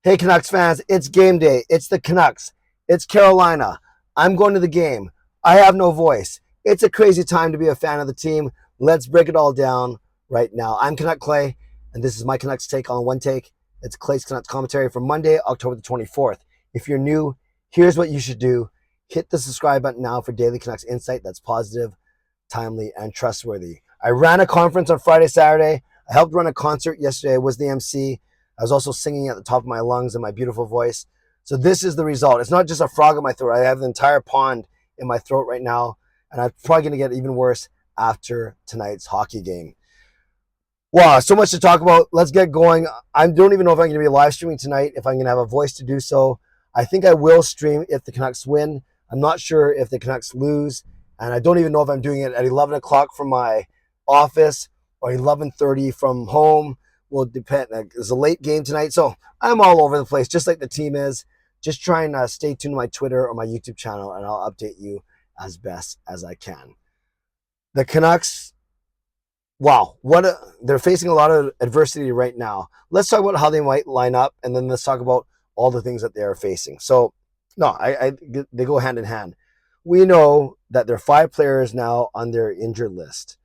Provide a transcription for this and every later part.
Hey, Canucks fans, it's game day. It's the Canucks. It's Carolina. I'm going to the game. I have no voice. It's a crazy time to be a fan of the team. Let's break it all down right now. I'm Canuck Clay, and this is my Canucks take on one take. It's Clay's Canucks commentary for Monday, October the 24th. If you're new, here's what you should do. Hit the subscribe button now for daily Canucks insight that's positive, timely, and trustworthy. I ran a conference on Friday, Saturday. I helped run a concert yesterday. I was the MC. I was also singing at the top of my lungs in my beautiful voice. So this is the result. It's not just a frog in my throat. I have the entire pond in my throat right now, and I'm probably going to get even worse after tonight's hockey game. Wow, so much to talk about. Let's get going. I don't even know if I'm going to be live streaming tonight, if I'm going to have a voice to do so. I think I will stream if the Canucks win. I'm not sure if the Canucks lose, and I don't even know if I'm doing it at 11 o'clock from my office or 11:30 from home. Will depend. It's a late game tonight, so I'm all over the place, just like the team is. Just try and stay tuned to my Twitter or my YouTube channel, and I'll update you as best as I can. The Canucks, wow, they're facing a lot of adversity right now. Let's talk about how they might line up, and then let's talk about all the things that they are facing. So, no, they go hand in hand. We know that there are 5 players now on their injured list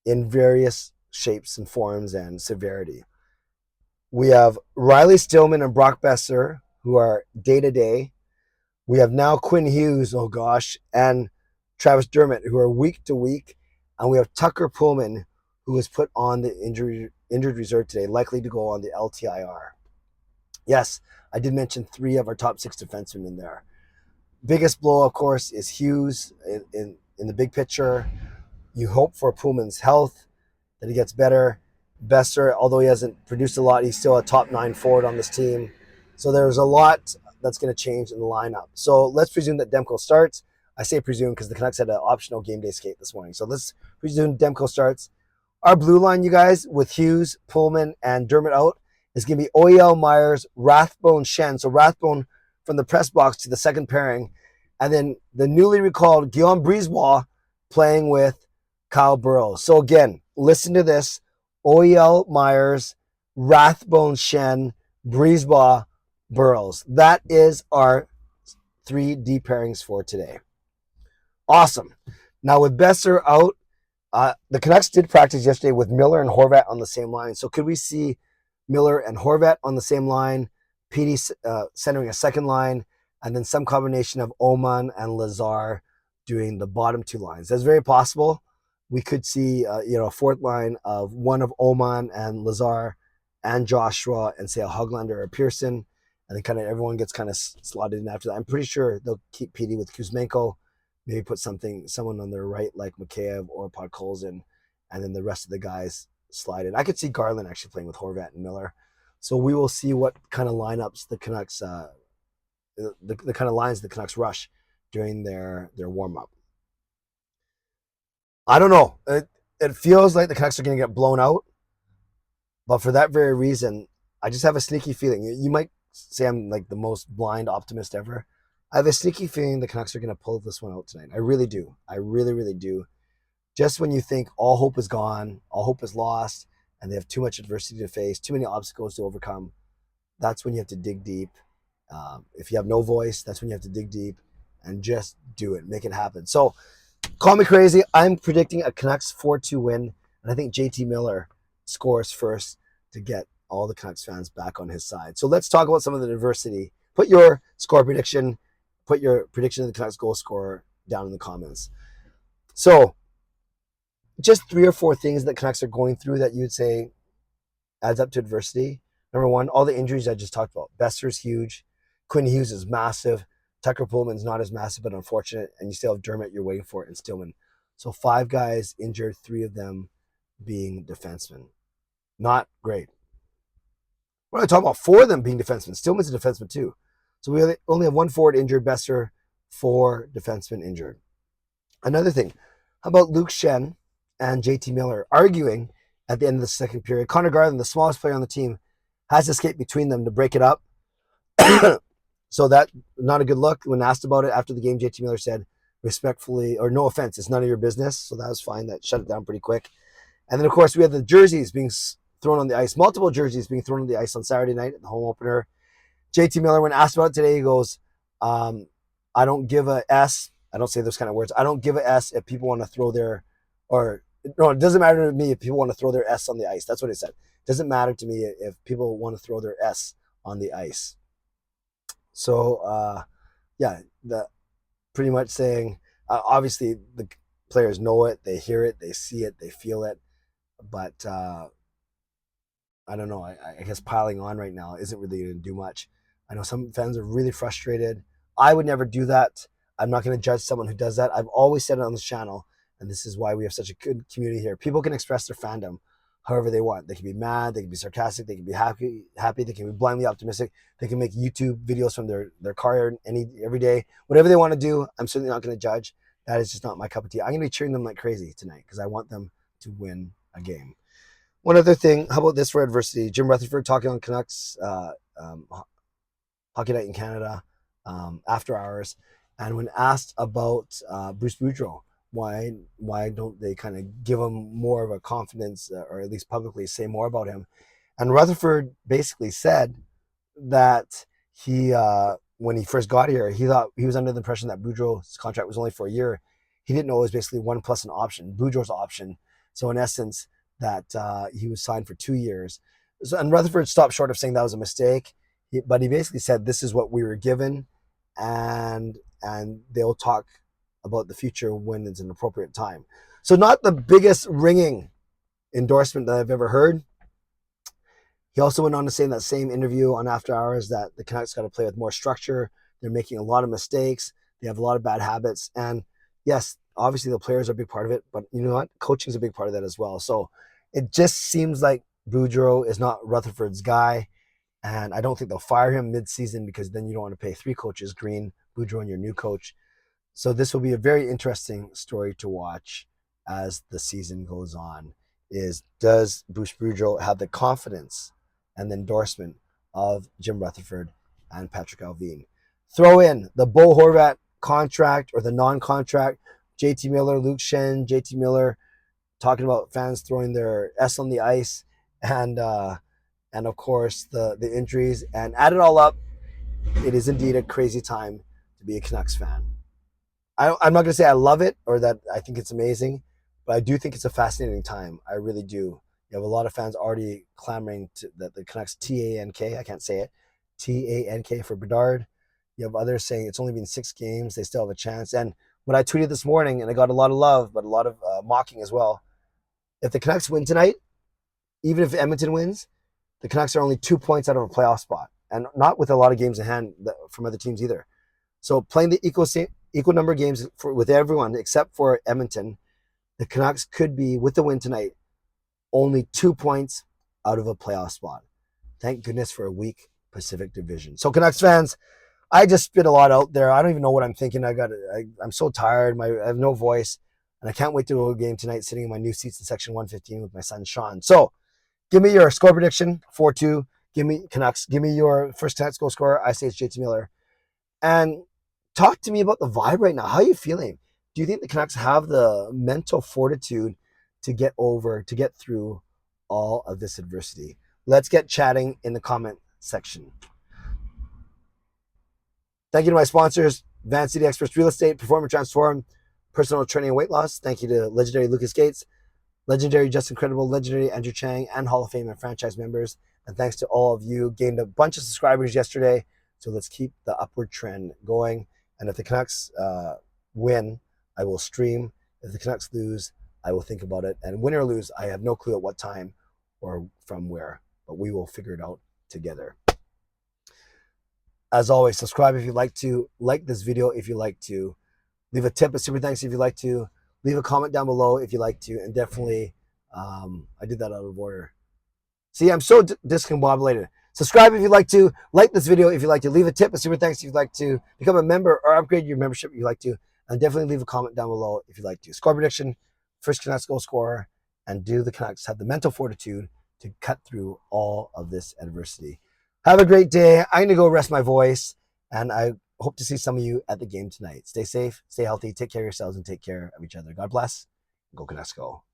in various shapes and forms and severity. We have Riley Stillman and Brock Besser, who are day-to-day. We have now Quinn Hughes, oh gosh, and Travis Dermott, who are week-to-week. And we have Tucker Pullman, who was put on the injured reserve today, likely to go on the LTIR. Yes, I did mention 3 of our top 6 defensemen in there. Biggest blow, of course, is Hughes in the big picture. You hope for Pullman's health, that he gets better. Besser, although he hasn't produced a lot, he's still a top 9 forward on this team. So there's a lot that's going to change in the lineup. So let's presume that Demko starts. I say presume because the Canucks had an optional game day skate this morning. So let's presume Demko starts. Our blue line, you guys, with Hughes, Pullman, and Dermott out, is going to be OEL, Myers, Rathbone, Shen. So Rathbone from the press box to the second pairing. And then the newly recalled Guillaume Brisebois playing with Kyle Burrows. So again, listen to this. OEL, Myers, Rathbone, Shen, Brisebois, Burrows. That is our 3 deep pairings for today. Awesome. Now with Besser out, the Canucks did practice yesterday with Miller and Horvat on the same line. So could we see Miller and Horvat on the same line, Petey centering a second line, and then some combination of Oman and Lazar doing the bottom 2 lines? That's very possible. We could see a fourth line of one of Oman and Lazar and Joshua and say a Höglander or a Pearson, and then kind of everyone gets kind of slotted in after that. I'm pretty sure they'll keep Petey with Kuzmenko, maybe put someone on their right like Mikheyev or Podkolzin, and then the rest of the guys slide in. I could see Garland actually playing with Horvat and Miller. So we will see what kind of lineups the Canucks, the kind of lines the Canucks rush during their warm-up. I don't know. It feels like the Canucks are going to get blown out. But for that very reason, I just have a sneaky feeling. You might say I'm like the most blind optimist ever. I have a sneaky feeling the Canucks are going to pull this one out tonight. I really do. I really, really do. Just when you think all hope is gone, all hope is lost, and they have too much adversity to face, too many obstacles to overcome, that's when you have to dig deep. If you have no voice, that's when you have to dig deep and just do it. Make it happen. So, call me crazy. I'm predicting a Canucks 4-2 win, and I think JT Miller scores first to get all the Canucks fans back on his side. So let's talk about some of the adversity. Put your score prediction, put your prediction of the Canucks goal scorer down in the comments. So just 3 or 4 things that Canucks are going through that you'd say adds up to adversity. Number 1, all the injuries I just talked about. Besser's huge. Quinn Hughes is massive. Tucker Pullman's not as massive, but unfortunate. And you still have Dermott you're waiting for and Stillman. So 5 guys injured, 3 of them being defensemen. Not great. What am I talking about? 4 of them being defensemen. Stillman's a defenseman too. So we only have 1 forward injured, Besser, 4 defensemen injured. Another thing, how about Luke Shen and JT Miller arguing at the end of the second period? Connor Garland, the smallest player on the team, has escaped between them to break it up. So that, not a good look. When asked about it after the game, JT Miller said, respectfully, or no offense, it's none of your business. So that was fine. That shut it down pretty quick. And then, of course, we had the jerseys being thrown on the ice, multiple jerseys being thrown on the ice on Saturday night at the home opener. JT Miller, when asked about it today, he goes, I don't give a S. I don't say those kind of words. I don't give a S if people want to throw their, or no, it doesn't matter to me if people want to throw their S on the ice. That's what he said. It doesn't matter to me if people want to throw their S on the ice. So, yeah, pretty much saying, obviously the players know it, they hear it, they see it, they feel it, but I don't know. I guess piling on right now isn't really going to do much. I know some fans are really frustrated. I would never do that. I'm not going to judge someone who does that. I've always said it on this channel, and this is why we have such a good community here. People can express their fandom however they want. They can be mad, they can be sarcastic, they can be happy, they can be blindly optimistic. They can make YouTube videos from their car every day. Whatever they want to do, I'm certainly not going to judge. That is just not my cup of tea. I'm going to be cheering them like crazy tonight because I want them to win a game. One other thing, how about this for adversity? Jim Rutherford talking on Canucks Hockey Night in Canada after hours, and when asked about Bruce Boudreau, why don't they kind of give him more of a confidence, or at least publicly say more about him? And Rutherford basically said that he, when he first got here, he thought he was under the impression that Boudreau's contract was only for a year. He didn't know it was basically 1 plus an option, Boudreau's option. So in essence, that he was signed for 2 years. So, and Rutherford stopped short of saying that was a mistake, but he basically said this is what we were given, and they'll talk about the future when it's an appropriate time. So not the biggest ringing endorsement that I've ever heard. He also went on to say in that same interview on After Hours that the Canucks got to play with more structure. They're making a lot of mistakes. They have a lot of bad habits. And yes, obviously the players are a big part of it, but you know what? Coaching is a big part of that as well. So it just seems like Boudreau is not Rutherford's guy. And I don't think they'll fire him mid-season because then you don't want to pay 3 coaches, Green, Boudreau, and your new coach. So this will be a very interesting story to watch as the season goes on. Does Bruce Boudreau have the confidence and the endorsement of Jim Rutherford and Patrick Allvin? Throw in the Bo Horvat contract or the non-contract, JT Miller, Luke Schenn, JT Miller talking about fans throwing their S on the ice, and of course the injuries, and add it all up, it is indeed a crazy time to be a Canucks fan. I'm not going to say I love it or that I think it's amazing, but I do think it's a fascinating time. I really do. You have a lot of fans already clamoring that the Canucks TANK, I can't say it, TANK for Bedard. You have others saying it's only been 6 games, they still have a chance. And what I tweeted this morning, and I got a lot of love, but a lot of mocking as well. If the Canucks win tonight, even if Edmonton wins, the Canucks are only 2 points out of a playoff spot, and not with a lot of games in hand from other teams either. So playing the equal number of games with everyone except for Edmonton, the Canucks could be, with the win tonight, only 2 points out of a playoff spot. Thank goodness for a weak Pacific Division. So Canucks fans, I just spit a lot out there. I don't even know what I'm thinking. I'm so tired. I have no voice, and I can't wait to go to a game tonight sitting in my new seats in section 115 with my son Sean. So give me your score prediction, 4-2. Give me Canucks. Give me your first Canucks goal scorer. I say it's JT Miller. And talk to me about the vibe right now. How are you feeling? Do you think the Canucks have the mental fortitude to get through all of this adversity? Let's get chatting in the comment section. Thank you to my sponsors, Van City Experts Real Estate, Perform and Transform, Personal Training and Weight Loss. Thank you to legendary Lucas Gates, legendary Justin Credible, legendary Andrew Chang, and Hall of Fame and franchise members. And thanks to all of you. Gained a bunch of subscribers yesterday, so let's keep the upward trend going. And if the Canucks win, I will stream. If the Canucks lose, I will think about it. And win or lose, I have no clue at what time or from where, but we will figure it out together. As always, subscribe if you'd like to, like this video if you'd like to, leave a tip, a super thanks if you'd like to, leave a comment down below if you'd like to, and definitely, I did that out of order. See, I'm so discombobulated. Subscribe if you'd like to, like this video if you'd like to, leave a tip, a super thanks if you'd like to, become a member or upgrade your membership if you'd like to, and definitely leave a comment down below if you'd like to. Score prediction, first Canucks goal scorer, and do the Canucks have the mental fortitude to cut through all of this adversity? Have a great day. I'm going to go rest my voice, and I hope to see some of you at the game tonight. Stay safe, stay healthy, take care of yourselves, and take care of each other. God bless. Go Canucks go.